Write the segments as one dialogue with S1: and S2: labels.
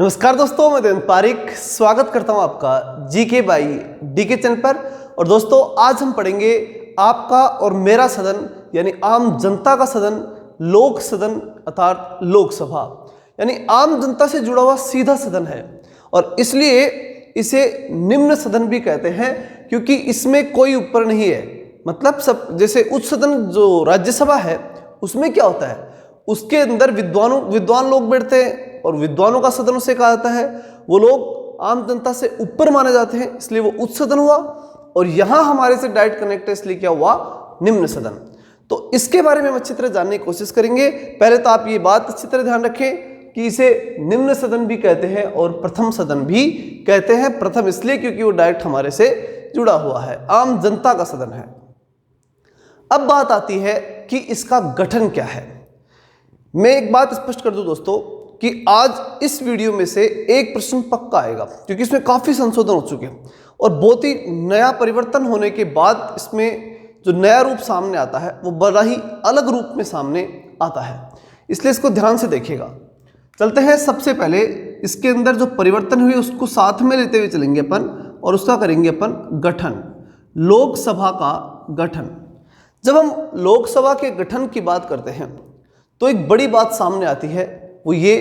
S1: नमस्कार दोस्तों, मैं देवेंद्र पारिक स्वागत करता हूं आपका जीके बाई डीके चैनल पर। और दोस्तों, आज हम पढ़ेंगे आपका और मेरा सदन यानी आम जनता का सदन, लोक सदन अर्थात लोकसभा, यानी आम जनता से जुड़ा हुआ सीधा सदन है और इसलिए इसे निम्न सदन भी कहते हैं क्योंकि इसमें कोई ऊपर नहीं है। मतलब सब जैसे उच्च सदन जो राज्यसभा है उसमें क्या होता है, उसके अंदर विद्वान लोग बैठते हैं और विद्वानों का सदन उसे कहा जाता है। वो लोग आम जनता से ऊपर माने जाते हैं, इसलिए वो उच्च सदन हुआ। और यहां हमारे से डायरेक्ट कनेक्ट है, इसलिए क्या हुआ, निम्न सदन। तो इसके बारे में हम अच्छी तरह जानने की कोशिश करेंगे। पहले तो आप ये बात अच्छी तरह ध्यान रखें कि इसे निम्न सदन भी कहते हैं और प्रथम सदन भी कहते हैं। प्रथम इसलिए क्योंकि वो डायरेक्ट हमारे से जुड़ा हुआ है, आम जनता का सदन है। अब बात आती है कि इसका गठन क्या है। मैं एक बात स्पष्ट कर दूं दोस्तों कि आज इस वीडियो में से एक प्रश्न पक्का आएगा क्योंकि इसमें काफ़ी संशोधन हो चुके हैं और बहुत ही नया परिवर्तन होने के बाद इसमें जो नया रूप सामने आता है वो बड़ा ही अलग रूप में सामने आता है, इसलिए इसको ध्यान से देखिएगा। चलते हैं, सबसे पहले इसके अंदर जो परिवर्तन हुए उसको साथ में लेते हुए चलेंगे अपन और उसका करेंगे अपन गठन, लोकसभा का गठन। जब हम लोकसभा के गठन की बात करते हैं तो एक बड़ी बात सामने आती है, वो ये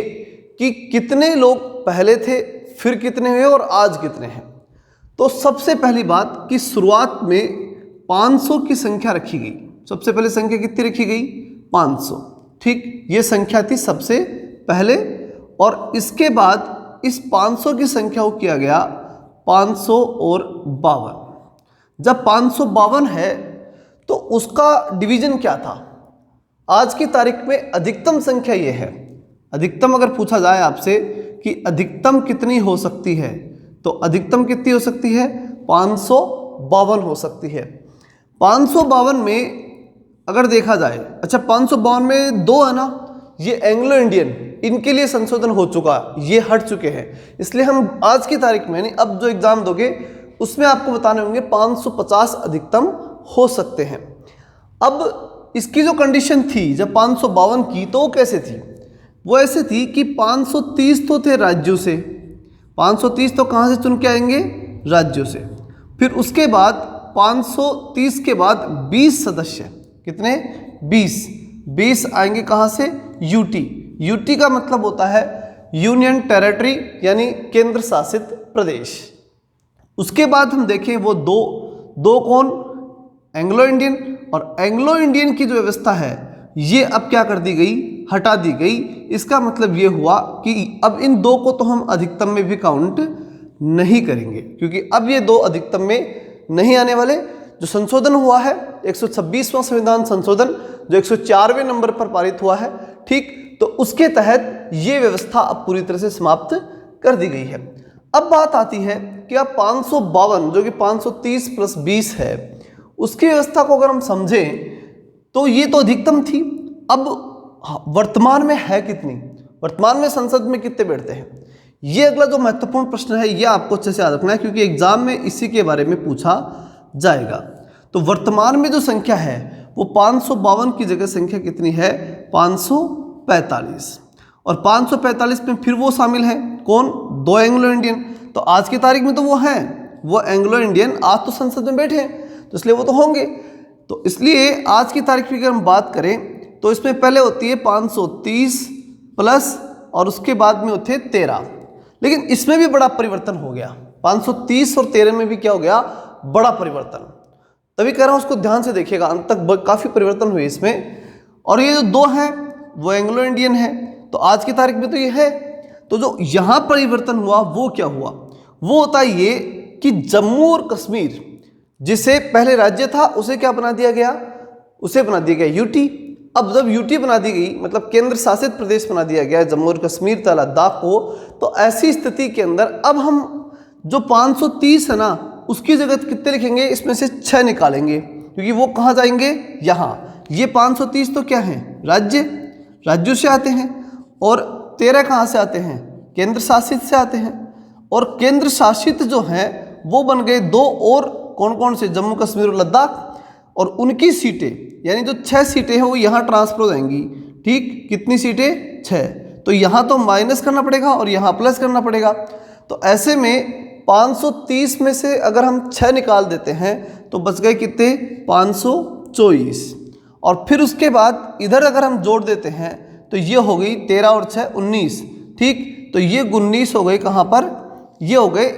S1: कि कितने लोग पहले थे, फिर कितने हुए और आज कितने हैं। तो सबसे पहली बात कि शुरुआत में 500 की संख्या रखी गई। सबसे पहले संख्या कितनी रखी गई, 500। ठीक, ये संख्या थी सबसे पहले। और इसके बाद इस 500 की संख्या को किया गया 552। जब 552 है तो उसका डिवीजन क्या था। आज की तारीख में अधिकतम संख्या ये है। अधिकतम अगर पूछा जाए आपसे कि अधिकतम कितनी हो सकती है तो अधिकतम कितनी हो सकती है, 552 हो सकती है। 552 में अगर देखा जाए, अच्छा 552 में दो है ना, ये एंग्लो इंडियन, इनके लिए संशोधन हो चुका, ये हट चुके हैं। इसलिए हम आज की तारीख में नहीं, अब जो एग्जाम दोगे उसमें आपको बताने होंगे 550 अधिकतम हो सकते हैं। अब इसकी जो कंडीशन थी जब 552 की, तो वो कैसे थी, वो ऐसे थी कि 530 तो थे राज्यों से, 530 तो कहाँ से चुन के आएंगे, राज्यों से। फिर उसके बाद 530 के बाद 20 सदस्य, कितने, 20 आएंगे कहाँ से, यूटी। यूटी का मतलब होता है यूनियन टेरिटरी यानी केंद्र शासित प्रदेश। उसके बाद हम देखें वो दो कौन, एंग्लो इंडियन। और एंग्लो इंडियन की जो व्यवस्था है ये अब क्या कर दी गई, हटा दी गई। इसका मतलब ये हुआ कि अब इन दो को तो हम अधिकतम में भी काउंट नहीं करेंगे क्योंकि अब ये दो अधिकतम में नहीं आने वाले। जो संशोधन हुआ है 126वां संविधान संशोधन जो 104वें नंबर पर पारित हुआ है, ठीक, तो उसके तहत ये व्यवस्था अब पूरी तरह से समाप्त कर दी गई है। अब बात आती है कि अब 552 जो कि 530 प्लस 20 है, उसकी व्यवस्था को अगर हम समझें तो ये तो अधिकतम थी। अब वर्तमान में है कितनी, वर्तमान में संसद में कितने बैठते हैं, ये अगला जो महत्वपूर्ण प्रश्न है ये आपको अच्छे से याद रखना है क्योंकि एग्जाम में इसी के बारे में पूछा जाएगा। तो वर्तमान में जो संख्या है वो 552 की जगह संख्या कितनी है, 545। और 545 में फिर वो शामिल है कौन, दो एंग्लो इंडियन। तो आज की तारीख में तो वो हैं, वो एंग्लो इंडियन आज तो संसद में बैठे हैं तो इसलिए वो तो होंगे। तो इसलिए आज की तारीख की अगर हम बात करें तो इसमें पहले होती है 530 प्लस और उसके बाद में होते हैं 13। लेकिन इसमें भी बड़ा परिवर्तन हो गया, 530 और 13 में भी क्या हो गया, बड़ा परिवर्तन। तभी कह रहा हूँ उसको ध्यान से देखिएगा, अंत तक काफ़ी परिवर्तन हुए इसमें। और ये जो दो हैं वो एंग्लो इंडियन है, तो आज की तारीख में तो ये है। तो जो यहाँ परिवर्तन हुआ वो क्या हुआ, वो होता है ये कि जम्मू और कश्मीर जिसे पहले राज्य था उसे क्या बना दिया गया, उसे बना दिया गया यूटी। अब जब यूटी बना दी गई मतलब केंद्र शासित प्रदेश बना दिया गया जम्मू और कश्मीर तथा लद्दाख को, तो ऐसी स्थिति के अंदर अब हम जो 530 है ना उसकी जगह कितने लिखेंगे, इसमें से 6 निकालेंगे क्योंकि वो कहाँ जाएंगे, यहाँ। ये 530 तो क्या है, राज्यों से आते हैं और 13 कहाँ से आते हैं, केंद्र शासित से आते हैं। और केंद्र शासित जो हैं वो बन गए दो, और कौन कौन से, जम्मू कश्मीर और लद्दाख। और उनकी सीटें यानी जो 6 सीटें हैं वो यहाँ ट्रांसफर हो जाएंगी। ठीक, कितनी सीटें, 6। तो यहाँ तो माइनस करना पड़ेगा और यहाँ प्लस करना पड़ेगा। तो ऐसे में 530 में से अगर हम 6 निकाल देते हैं तो बच गए कितने, 524। और फिर उसके बाद इधर अगर हम जोड़ देते हैं तो ये हो गई 13 और 6 19, ठीक। तो ये 19 हो गए कहाँ पर, ये हो गए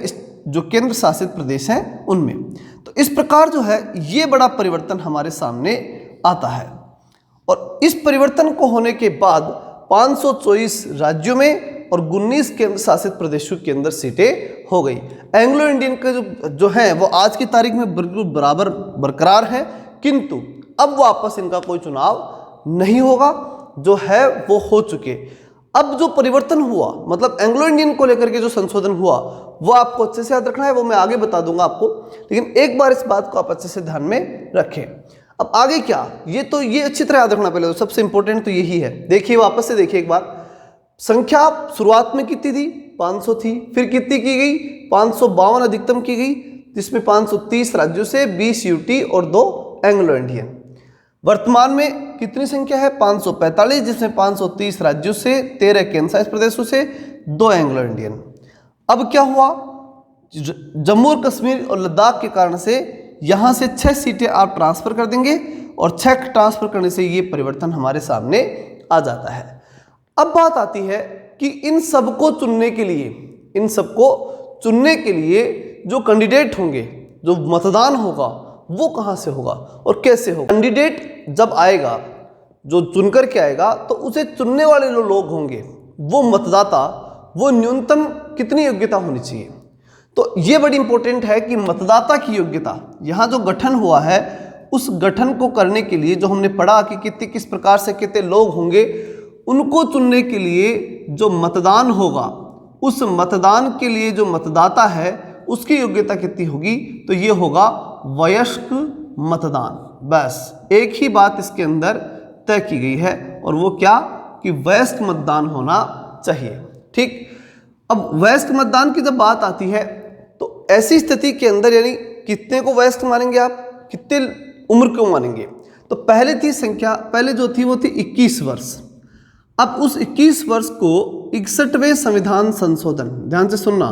S1: जो केंद्र शासित प्रदेश हैं उनमें। तो इस प्रकार जो है ये बड़ा परिवर्तन हमारे सामने आता है। और इस परिवर्तन को होने के बाद 524 राज्यों में और 19 केंद्र शासित प्रदेशों के अंदर सीटें हो गई। एंग्लो इंडियन के जो हैं वो आज की तारीख में बिल्कुल बराबर बरकरार है, किंतु अब वापस इनका कोई चुनाव नहीं होगा, जो है वो हो चुके। अब जो परिवर्तन हुआ, मतलब एंग्लो इंडियन को लेकर के जो संशोधन हुआ, वो आपको अच्छे से याद रखना है, वो मैं आगे बता दूंगा आपको, लेकिन एक बार इस बात को आप अच्छे से ध्यान में रखें। अब आगे क्या, ये अच्छी तरह याद रखना, पहले तो सबसे इंपॉर्टेंट तो यही है। देखिए वापस से देखिए एक बार, संख्या शुरुआत में कितनी थी, 500 थी, फिर कितनी की गई, 552 अधिकतम की गई, जिसमें 530 राज्यों से 20 यूटी और 2 एंग्लो इंडियन। वर्तमान में कितनी संख्या है, 545, जिसमें 530 राज्यों से 13 केंद्र शासित प्रदेशों से 2 एंग्लो इंडियन। अब क्या हुआ, जम्मू और कश्मीर और लद्दाख के कारण से यहाँ से 6 सीटें आप ट्रांसफर कर देंगे और 6 ट्रांसफर करने से ये परिवर्तन हमारे सामने आ जाता है। अब बात आती है कि इन सबको चुनने के लिए जो कैंडिडेट होंगे, जो मतदान होगा, वो कहाँ से होगा और कैसे होगा। कैंडिडेट जब आएगा, जो चुनकर के आएगा, तो उसे चुनने वाले जो लोग होंगे, वो मतदाता, वो न्यूनतम कितनी योग्यता होनी चाहिए। तो ये बड़ी इंपॉर्टेंट है कि मतदाता की योग्यता, यहाँ जो गठन हुआ है उस गठन को करने के लिए जो हमने पढ़ा कि किस प्रकार से कितने लोग होंगे, उनको चुनने के लिए जो मतदान होगा, उस मतदान के लिए जो मतदाता है उसकी योग्यता कितनी होगी, तो ये होगा वयस्क मतदान। बस एक ही बात इसके अंदर तय की गई है, और वो क्या, कि वयस्क मतदान होना चाहिए, ठीक। अब वयस्क मतदान की जब बात आती है तो ऐसी स्थिति के अंदर, यानी कितने को वयस्क मानेंगे आप, कितने उम्र को मानेंगे, तो पहले थी संख्या, पहले जो थी वो थी 21 वर्ष। अब उस 21 वर्ष को 61वें संविधान संशोधन, ध्यान से सुनना,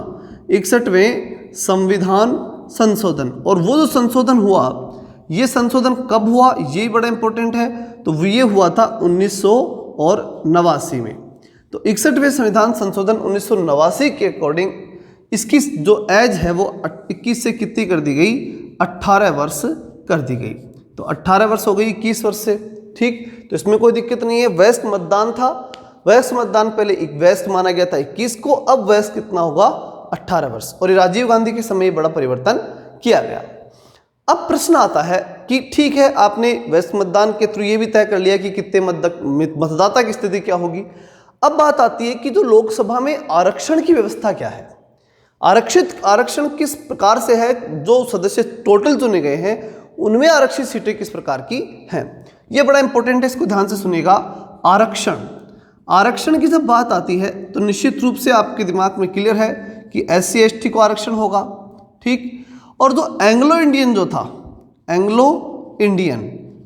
S1: 61वें संविधान संशोधन, और वो जो संशोधन हुआ, ये संशोधन कब हुआ, ये बड़ा इंपॉर्टेंट है, तो ये हुआ था 1989 में। तो 61वें संविधान संशोधन 1989 के अकॉर्डिंग इसकी जो एज है वो 21 से कितनी कर दी गई, 18 वर्ष कर दी गई। तो 18 वर्ष हो गई 21 वर्ष से, ठीक। तो इसमें कोई दिक्कत नहीं है। वयस्क मतदान था, वयस्क मतदान पहले एक वयस्क माना गया था 21 को, अब वयस्क कितना होगा, 18 वर्ष। और ये राजीव गांधी के समय बड़ा परिवर्तन किया गया। अब प्रश्न आता है कि ठीक है, आपने वयस्क मतदान के थ्रू ये भी तय कर लिया कि कितने मतदाता की स्थिति क्या होगी। अब बात आती है कि जो लोकसभा में आरक्षण की व्यवस्था क्या है, आरक्षण किस प्रकार से है, जो सदस्य टोटल चुने गए हैं उनमें आरक्षित सीटें किस प्रकार की हैं, ये बड़ा इंपॉर्टेंट है, इसको ध्यान से सुनिएगा। आरक्षण की जब बात आती है तो निश्चित रूप से आपके दिमाग में क्लियर है कि SC ST को आरक्षण होगा, ठीक। और जो एंग्लो इंडियन जो था, एंग्लो इंडियन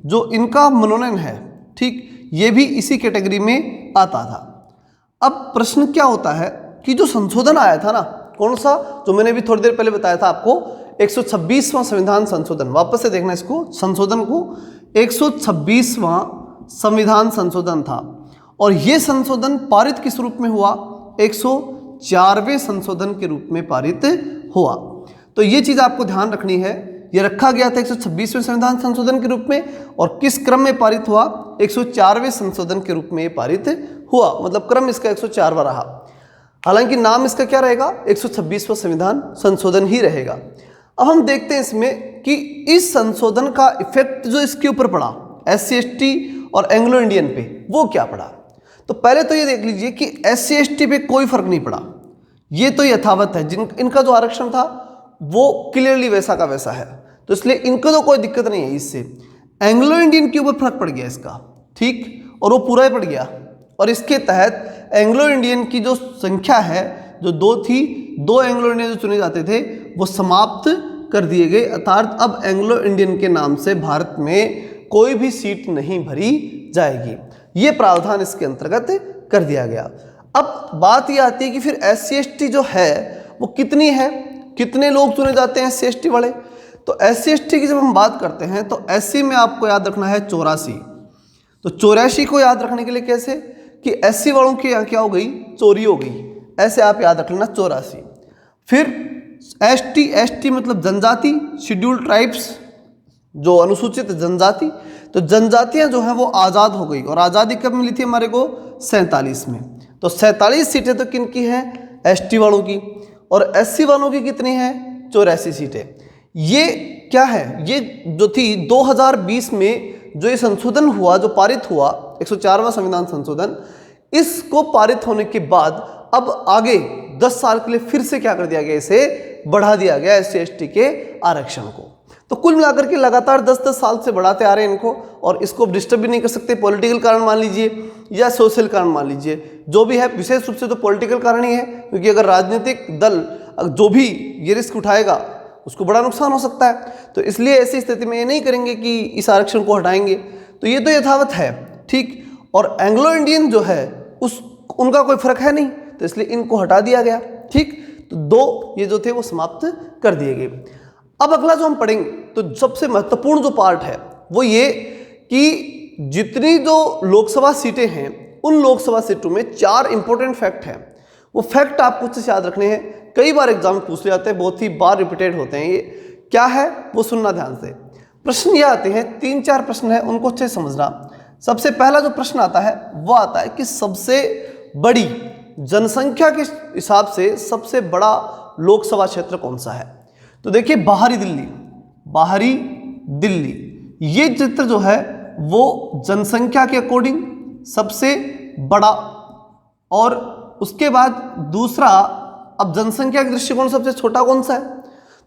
S1: जो इनका मनोनयन है, ठीक, ये भी इसी कैटेगरी में आता था। अब प्रश्न क्या होता है कि जो संशोधन आया था ना, कौन सा, जो मैंने भी थोड़ी देर पहले बताया था आपको, 126वां संविधान संशोधन, वापस से देखना इसको, संशोधन को, 126वां संविधान संशोधन था। और ये संशोधन पारित किस रूप में हुआ, 104वें संशोधन के रूप में पारित हुआ। तो ये चीज़ आपको ध्यान रखनी है, ये रखा गया था 126वें संविधान संशोधन के रूप में, और किस क्रम में पारित हुआ, 104वें संशोधन के रूप में ये पारित हुआ, मतलब क्रम इसका 104वां रहा। हालांकि नाम इसका क्या रहेगा, 126वां संविधान संशोधन ही रहेगा। अब हम देखते हैं इसमें कि इस संशोधन का इफेक्ट जो इसके ऊपर पड़ा, SC ST और एंग्लो इंडियन पे, वो क्या पड़ा। तो पहले तो ये देख लीजिए कि SC ST पे कोई फर्क नहीं पड़ा, ये तो यथावत है, इनका जो आरक्षण था वो क्लियरली वैसा का वैसा है, तो इसलिए इनको तो कोई दिक्कत नहीं है इससे। एंग्लो इंडियन के ऊपर फर्क पड़ गया इसका, ठीक, और वो पूरा ही पड़ गया। और इसके तहत एंग्लो इंडियन की जो संख्या है, जो 2 थी, 2 एंग्लो इंडियन जो चुने जाते थे वो समाप्त कर दिए गए, अर्थात अब एंग्लो इंडियन के नाम से भारत में कोई भी सीट नहीं भरी जाएगी। ये प्रावधान इसके अंतर्गत कर दिया गया। अब बात ये आती है कि फिर SC/ST जो है वो कितनी है, कितने लोग चुने जाते हैं SC/ST वाले। तो SC/ST की जब हम बात करते हैं तो SC में आपको याद रखना है 84। तो 84 को याद रखने के लिए कैसे कि SC वालों की यहाँ क्या हो गई, चोरी हो गई, ऐसे आप याद रख लेना 84। फिर ST मतलब जनजाति, शेड्यूल्ड ट्राइब्स जो अनुसूचित जनजाति, तो जनजातियां जो हैं वो आज़ाद हो गई। और आज़ादी कब मिली थी हमारे को, 47 में। तो 47 सीटें तो किन की हैं, ST वालों की। और SC वालों की कितनी हैं, 84 सीटें। ये क्या है, ये जो थी 2020 में जो ये संशोधन हुआ, जो पारित हुआ 104वां संविधान संशोधन, इसको पारित होने के बाद अब आगे 10 साल के लिए फिर से क्या कर दिया गया, इसे बढ़ा दिया गया SC/ST के आरक्षण को। तो कुल मिलाकर के लगातार 10-10 साल से बढ़ाते आ रहे हैं इनको, और इसको डिस्टर्ब भी नहीं कर सकते। पॉलिटिकल कारण मान लीजिए या सोशल कारण मान लीजिए, जो भी है, विशेष रूप से तो पॉलिटिकल कारण ही है, क्योंकि अगर राजनीतिक दल जो भी ये रिस्क उठाएगा उसको बड़ा नुकसान हो सकता है। तो इसलिए ऐसी स्थिति में ये नहीं करेंगे कि इस आरक्षण को हटाएंगे, तो ये तो यथावत है, ठीक। और एंग्लो इंडियन जो है उनका कोई फर्क है नहीं, तो इसलिए इनको हटा दिया गया, ठीक। तो 2 ये जो थे वो समाप्त कर दिए गए। अब अगला जो हम पढ़ेंगे तो सबसे महत्वपूर्ण जो पार्ट है वो ये कि जितनी जो लोकसभा सीटें हैं उन लोकसभा सीटों में 4 इंपॉर्टेंट फैक्ट हैं। वो फैक्ट आपको अच्छे से याद रखने हैं, कई बार एग्जाम में पूछ ले जाते हैं, बहुत ही बार रिपीटेड होते हैं। ये क्या है वो सुनना ध्यान से। प्रश्न ये आते हैं, 3-4 प्रश्न है, उनको अच्छे से समझना। सबसे पहला जो प्रश्न आता है वो आता है कि सबसे बड़ी जनसंख्या के हिसाब से सबसे बड़ा लोकसभा क्षेत्र कौन सा है। तो देखिए बाहरी दिल्ली ये क्षेत्र जो है वो जनसंख्या के अकॉर्डिंग सबसे बड़ा। और उसके बाद दूसरा, अब जनसंख्या के दृष्टिकोण सबसे छोटा कौन सा है,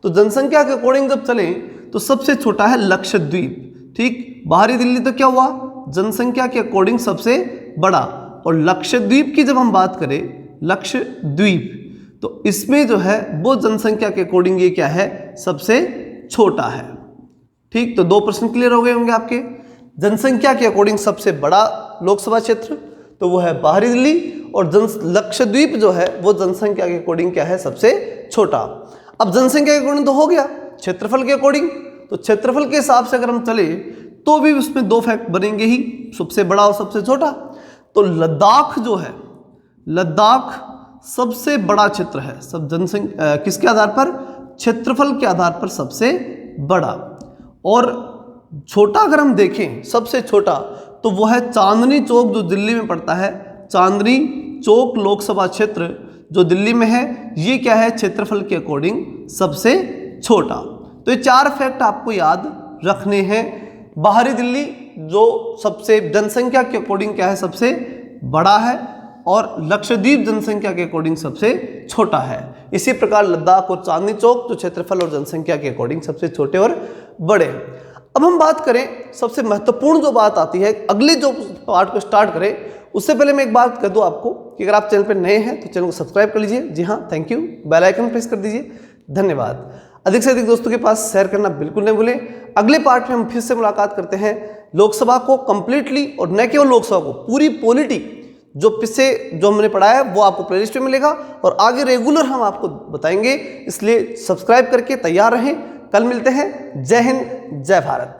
S1: तो जनसंख्या के अकॉर्डिंग जब चले तो सबसे छोटा है लक्षद्वीप, ठीक। बाहरी दिल्ली तो क्या हुआ, जनसंख्या के अकॉर्डिंग सबसे बड़ा। और लक्षद्वीप की जब हम बात करें, लक्षद्वीप, तो इसमें जो है वो जनसंख्या के अकॉर्डिंग ये क्या है, सबसे छोटा है, ठीक। तो 2 प्रश्न क्लियर हो गए होंगे आपके। जनसंख्या के अकॉर्डिंग सबसे बड़ा लोकसभा क्षेत्र तो वो है बाहरी दिल्ली, और लक्षद्वीप जो है वो जनसंख्या के अकॉर्डिंग क्या है, सबसे छोटा। अब जनसंख्या के अकॉर्डिंग तो हो गया, क्षेत्रफल के अकॉर्डिंग, तो क्षेत्रफल के हिसाब से अगर हम चले तो भी उसमें 2 फैक्ट बनेंगे ही, सबसे बड़ा और सबसे छोटा। तो लद्दाख जो है, लद्दाख सबसे बड़ा क्षेत्र है, सब जनसंख्या किसके आधार पर, क्षेत्रफल के आधार पर सबसे बड़ा। और छोटा अगर हम देखें, सबसे छोटा, तो वो है चांदनी चौक जो दिल्ली में पड़ता है। चांदनी चौक लोकसभा क्षेत्र जो दिल्ली में है, ये क्या है, क्षेत्रफल के अकॉर्डिंग सबसे छोटा। तो ये 4 फैक्ट आपको याद रखने हैं। बाहरी दिल्ली जो सबसे जनसंख्या के अकॉर्डिंग क्या है, सबसे बड़ा है, और लक्षद्वीप जनसंख्या के अकॉर्डिंग सबसे छोटा है। इसी प्रकार लद्दाख और चांदनी चौक जो क्षेत्रफल और जनसंख्या के अकॉर्डिंग सबसे छोटे और बड़े। अब हम बात करें, सबसे महत्वपूर्ण जो बात आती है, अगले जो पार्ट को स्टार्ट करें उससे पहले मैं एक बात कर दूं आपको कि अगर आप चैनल पर नए हैं तो चैनल को सब्सक्राइब कर लीजिए। जी हाँ, thank you. Bell icon press कर दीजिए। धन्यवाद। अधिक से अधिक दोस्तों के पास शेयर करना बिल्कुल नहीं भूलें। अगले पार्ट में हम फिर से मुलाकात करते हैं। लोकसभा को कंप्लीटली, और न केवल लोकसभा को, पूरी पॉलिटी जो पिछले जो हमने पढ़ा है वो आपको प्लेलिस्ट में मिलेगा, और आगे रेगुलर हम आपको बताएंगे। इसलिए सब्सक्राइब करके तैयार रहें। कल मिलते हैं। जय हिंद, जय भारत।